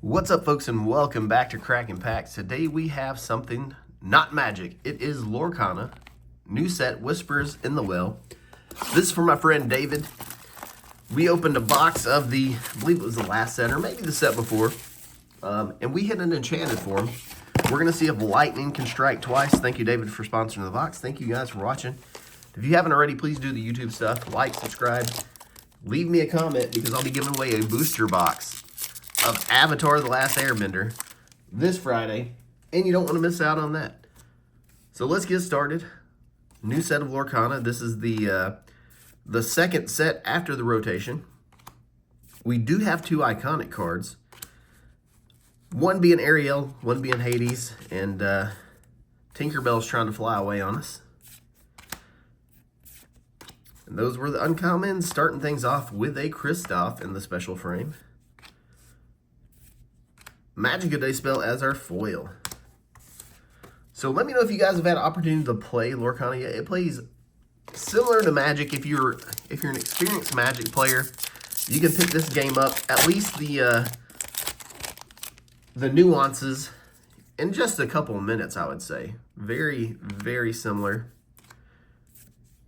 What's up, folks, and welcome back to Cracking Packs. Today we have something not magic. It is Lorcana, new set, Whispers in the Well. This is for my friend David. We opened a box of the, I believe it was the last set, or maybe the set before, and we hit an enchanted for him. We're going to see if lightning can strike twice. Thank you, David, for sponsoring the box. Thank you guys for watching. If you haven't already, please do the YouTube stuff. Like, subscribe, leave me a comment, because I'll be giving away a booster box of Avatar: The Last Airbender this Friday, and you don't want to miss out on that. So let's get started. New set of Lorcana. This is the second set after the rotation. We do have two iconic cards. One being Ariel, one being Hades, and Tinkerbell's trying to fly away on us. And those were the uncommons, starting things off with a Kristoff in the special frame. Magic a Day spell as our foil. So let me know if you guys have had an opportunity to play Lorcana yet. It plays similar to Magic. If you're an experienced Magic player, you can pick this game up. At least the nuances in just a couple of minutes, I would say. Very, very similar.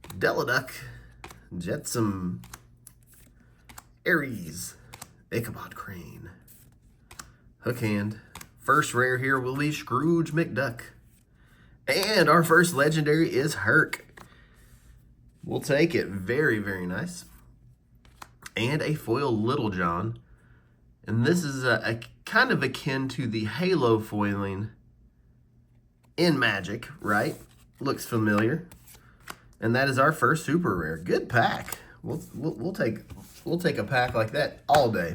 Deladuck, Jetsam, Ares, Ichabod Crane. Hook hand. First rare here will be Scrooge McDuck. And our first legendary is Herc. We'll take it. Very, very nice. And a foil Little John. And this is a kind of akin to the Halo foiling in Magic, right? Looks familiar. And that is our first super rare. Good pack. We'll take a pack like that all day.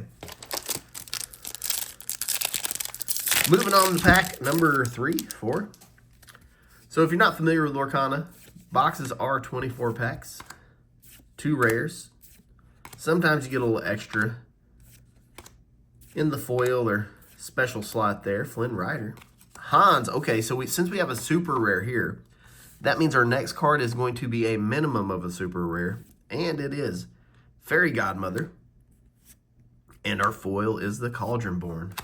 Moving on to pack number 4. So if you're not familiar with Lorcana, boxes are 24 packs, 2 rares. Sometimes you get a little extra in the foil or special slot there. Flynn Rider. Hans. Okay, so since we have a super rare here, that means our next card is going to be a minimum of a super rare, and it is Fairy Godmother. And our foil is the Cauldron Born.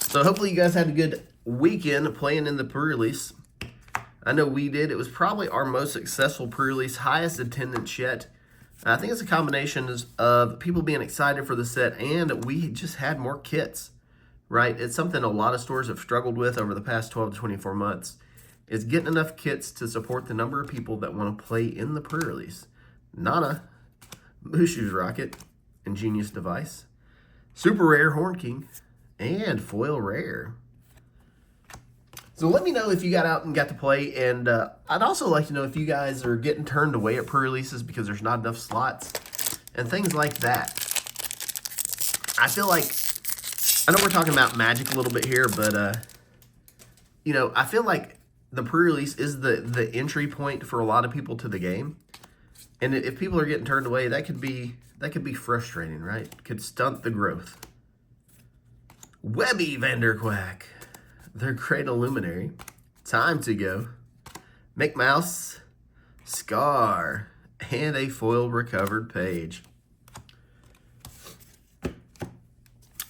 So hopefully you guys had a good weekend playing in the pre-release. I know we did. It was probably our most successful pre-release, highest attendance yet. I think it's a combination of people being excited for the set, and we just had more kits, right? It's something a lot of stores have struggled with over the past 12 to 24 months, is getting enough kits to support the number of people that want to play in the pre-release. Nana, Mushu's Rocket, Ingenious Device, Super Rare Horn King, and foil rare. So let me know if you got out and got to play, and I'd also like to know if you guys are getting turned away at pre-releases because there's not enough slots and things like that. I feel like, I know we're talking about Magic a little bit here, but you know, I feel like the pre-release is the entry point for a lot of people to the game, and if people are getting turned away, that could be frustrating, right? Could stunt the growth. Webby Vanderquack, their Cradle Luminary, Time to Go, McMouse, Scar, and a foil recovered page.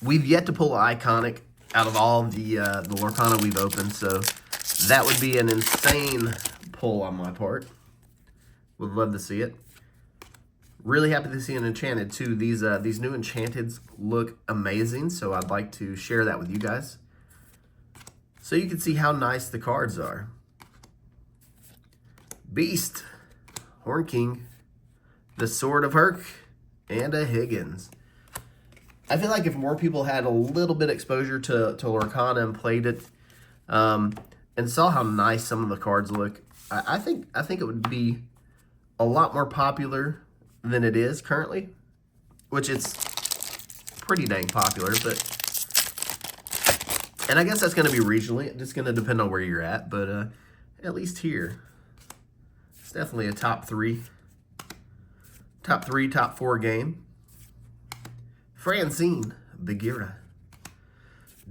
We've yet to pull an iconic out of all the Lorcana we've opened, so that would be an insane pull on my part. Would love to see it. Really happy to see an enchanted too. These new enchanteds look amazing, so I'd like to share that with you guys, so you can see how nice the cards are. Beast, Horn King, the Sword of Herc, and a Higgins. I feel like if more people had a little bit exposure to Lorcana and played it, and saw how nice some of the cards look, I think it would be a lot more popular than it is currently, which it's pretty dang popular, but, and I guess that's going to be regionally. It's going to depend on where you're at, but at least here, it's definitely a top 4 game. Francine, Bagheera,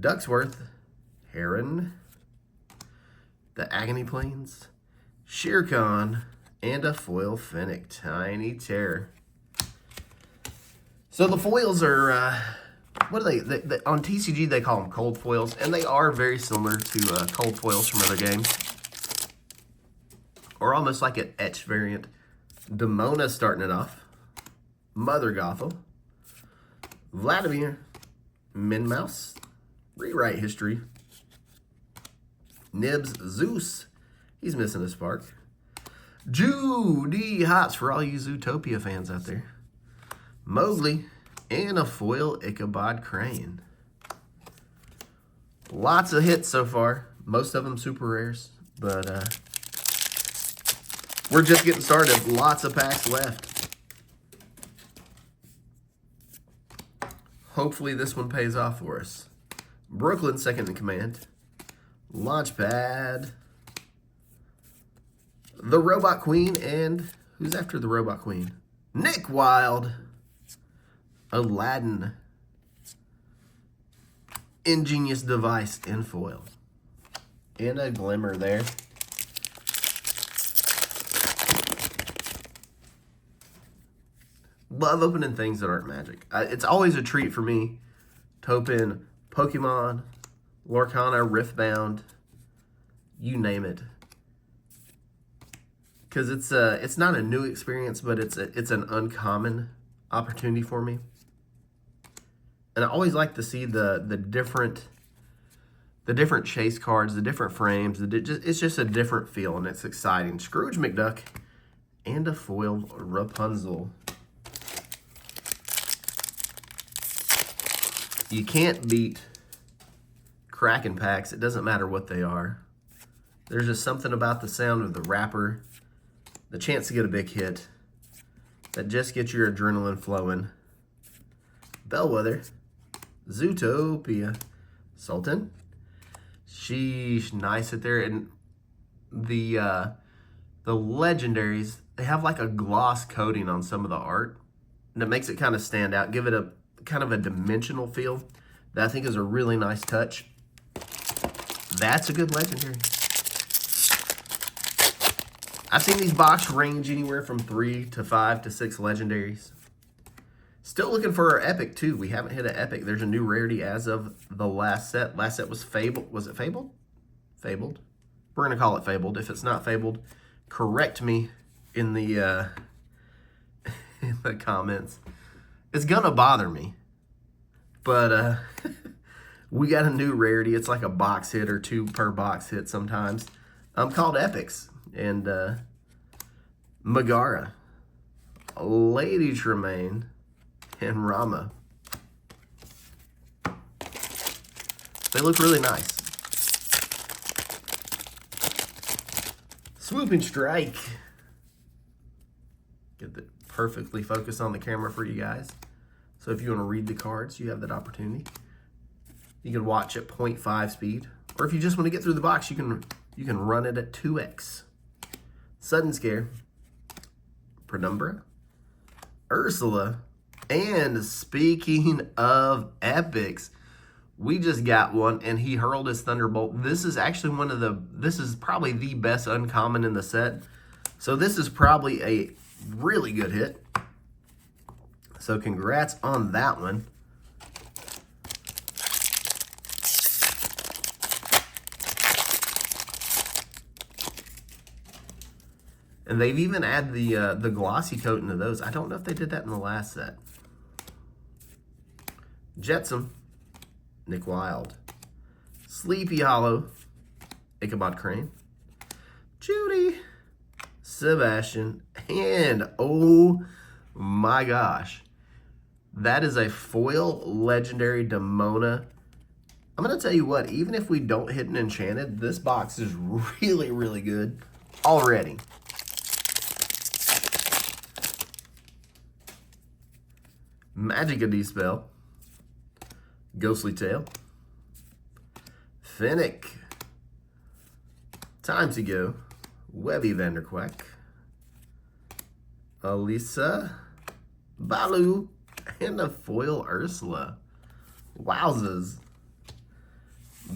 Ducksworth, Heron, the Agony Plains, Shere Khan, and a foil Fennec, Tiny Terror. So the foils are, what are they on TCG they call them cold foils, and they are very similar to cold foils from other games. Or almost like an etch variant. Demona starting it off. Mother Gothel. Vladimir. Minmouse. Rewrite History. Nibs Zeus. He's missing a spark. Judy Hots for all you Zootopia fans out there. Mowgli. And a foil Ichabod Crane. Lots of hits so far. Most of them super rares. But we're just getting started. Lots of packs left. Hopefully this one pays off for us. Brooklyn, second in command. Launchpad. The Robot Queen, and who's after the Robot Queen? Nick Wilde. Aladdin. Ingenious Device in foil. And a glimmer there. Love opening things that aren't magic. It's always a treat for me to open Pokemon, Lorcana, Riftbound, you name it. Because it's not a new experience, but it's an uncommon opportunity for me. And I always like to see the different chase cards, the different frames. It's just a different feel, and it's exciting. Scrooge McDuck and a foiled Rapunzel. You can't beat Kraken packs. It doesn't matter what they are. There's just something about the sound of the wrapper, the chance to get a big hit, that just gets your adrenaline flowing. Bellwether, Zootopia, Sultan. Sheesh, nice it there. And the legendaries, they have like a gloss coating on some of the art, and it makes it kind of stand out, give it a kind of a dimensional feel that I think is a really nice touch. That's a good legendary. I've seen these box range anywhere from 3 to 5 to 6 legendaries. Still looking for our epic too. We haven't hit an epic. There's a new rarity as of the last set. Last set was Fabled. Was it Fabled? Fabled. We're gonna call it Fabled. If it's not Fabled, correct me in the in the comments. It's gonna bother me, but we got a new rarity. It's like a box hit or 2 per box hit sometimes. Called Epics. And Megara, Lady Tremaine, and Rama. They look really nice. Swooping Strike. Get the perfectly focused on the camera for you guys. So if you want to read the cards, you have that opportunity. You can watch at 0.5 speed, or if you just want to get through the box, you can run it at 2x. Sudden Scare, Penumbra, Ursula, and speaking of epics, we just got one, and he hurled his Thunderbolt. This is actually this is probably the best uncommon in the set. So this is probably a really good hit. So congrats on that one. And they've even added the glossy coat into those. I don't know if they did that in the last set. Jetsam, Nick Wilde. Sleepy Hollow, Ichabod Crane. Judy, Sebastian, and oh my gosh, that is a foil legendary Demona. I'm going to tell you what, even if we don't hit an enchanted, this box is really, really good already. Magica Dispel, Ghostly Tale, Finnick, Time to Go, Webby Vanderquack, Elisa, Baloo, and a foil Ursula. Wowzers.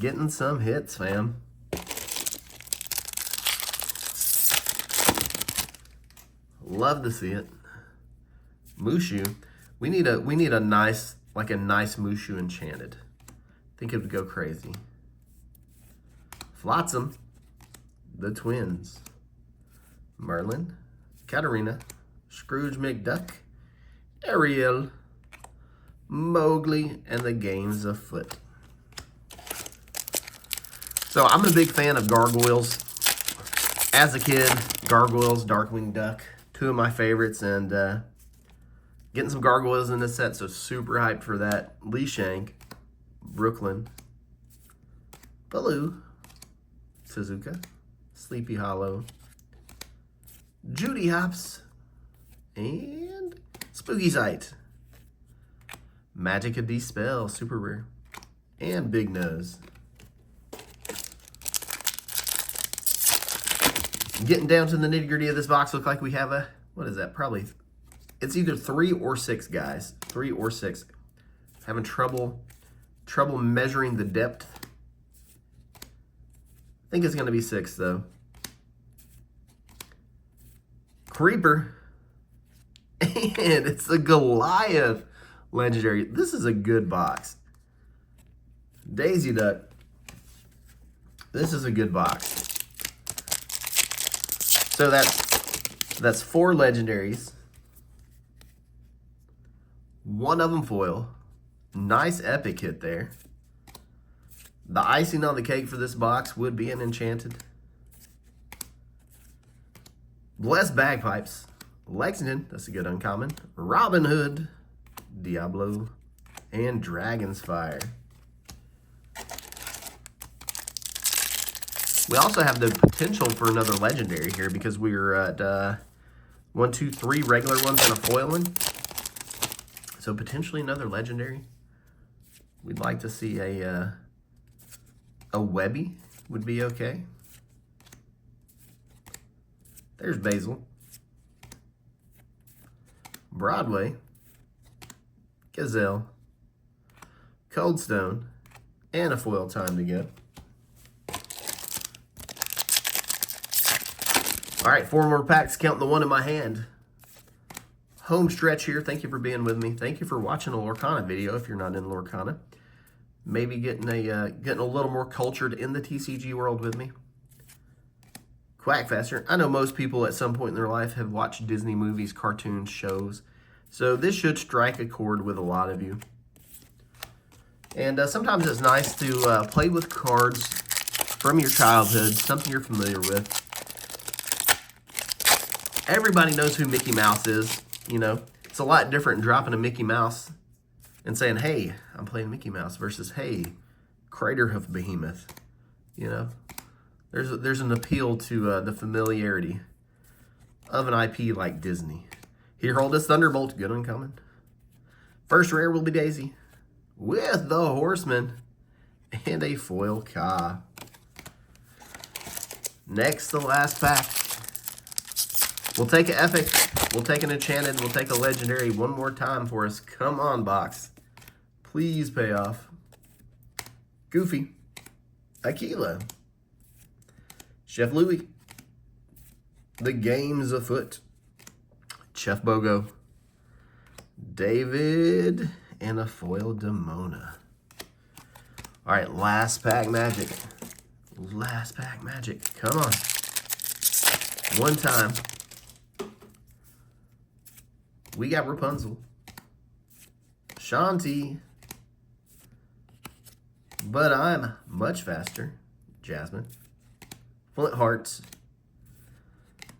Getting some hits, fam. Love to see it. Mushu. We need a nice, like a nice Mushu Enchanted. I think it would go crazy. Flotsam, the twins. Merlin, Katarina, Scrooge McDuck, Ariel, Mowgli, and the game's afoot. So I'm a big fan of gargoyles. As a kid, gargoyles, Darkwing Duck, two of my favorites, and getting some gargoyles in this set, so super hyped for that. Lee Shank, Brooklyn, Baloo, Suzuka, Sleepy Hollow, Judy Hops, and Spooky Sight. Magic of Dispel, super rare, and Big Nose. Getting down to the nitty-gritty of this box, look like we have a, what is that? Probably, it's either 3 or 6, guys. 3 or 6. Having trouble measuring the depth. I think it's going to be 6, though. Creeper. And it's the Goliath legendary. This is a good box. Daisy Duck. This is a good box. So that's 4 legendaries. 1 of them foil. Nice epic hit there. The icing on the cake for this box would be an enchanted. Blessed Bagpipes. Lexington, that's a good uncommon. Robin Hood, Diablo, and Dragon's Fire. We also have the potential for another legendary here because we're at 1, 2, 3 regular ones and a foil one. So potentially another legendary. We'd like to see a Webby would be okay. There's Basil. Broadway. Gazelle. Coldstone. And a foil time to go. All right, 4 more packs, counting the one in my hand. Home stretch here. Thank you for being with me. Thank you for watching a Lorcana video if you're not in Lorcana. Maybe getting a little more cultured in the TCG world with me. Quackfaster. I know most people at some point in their life have watched Disney movies, cartoons, shows. So this should strike a chord with a lot of you. And sometimes it's nice to play with cards from your childhood, something you're familiar with. Everybody knows who Mickey Mouse is, you know. It's a lot different dropping a Mickey Mouse and saying, hey, I'm playing Mickey Mouse versus, hey, Crater of Behemoth. You know, there's an appeal to the familiarity of an IP like Disney. Here, hold this Thunderbolt. Good uncommon. First rare will be Daisy with the Horseman and a foil Ka. Next, the last pack. We'll take an epic, we'll take an enchanted, we'll take a legendary one more time for us. Come on, box. Please pay off. Goofy. Aquila. Chef Louie. The game's afoot. Chef Bogo. David. And a foil Demona. All right, last pack magic. Last pack magic. Come on. One time. We got Rapunzel, Shanti, but I'm much faster, Jasmine, Flint Hearts,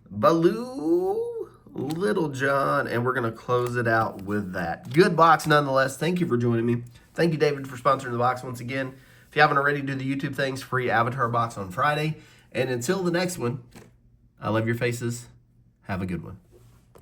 Baloo, Little John, and we're going to close it out with that. Good box nonetheless. Thank you for joining me. Thank you, David, for sponsoring the box once again. If you haven't already, do the YouTube things, free avatar box on Friday. And until the next one, I love your faces. Have a good one.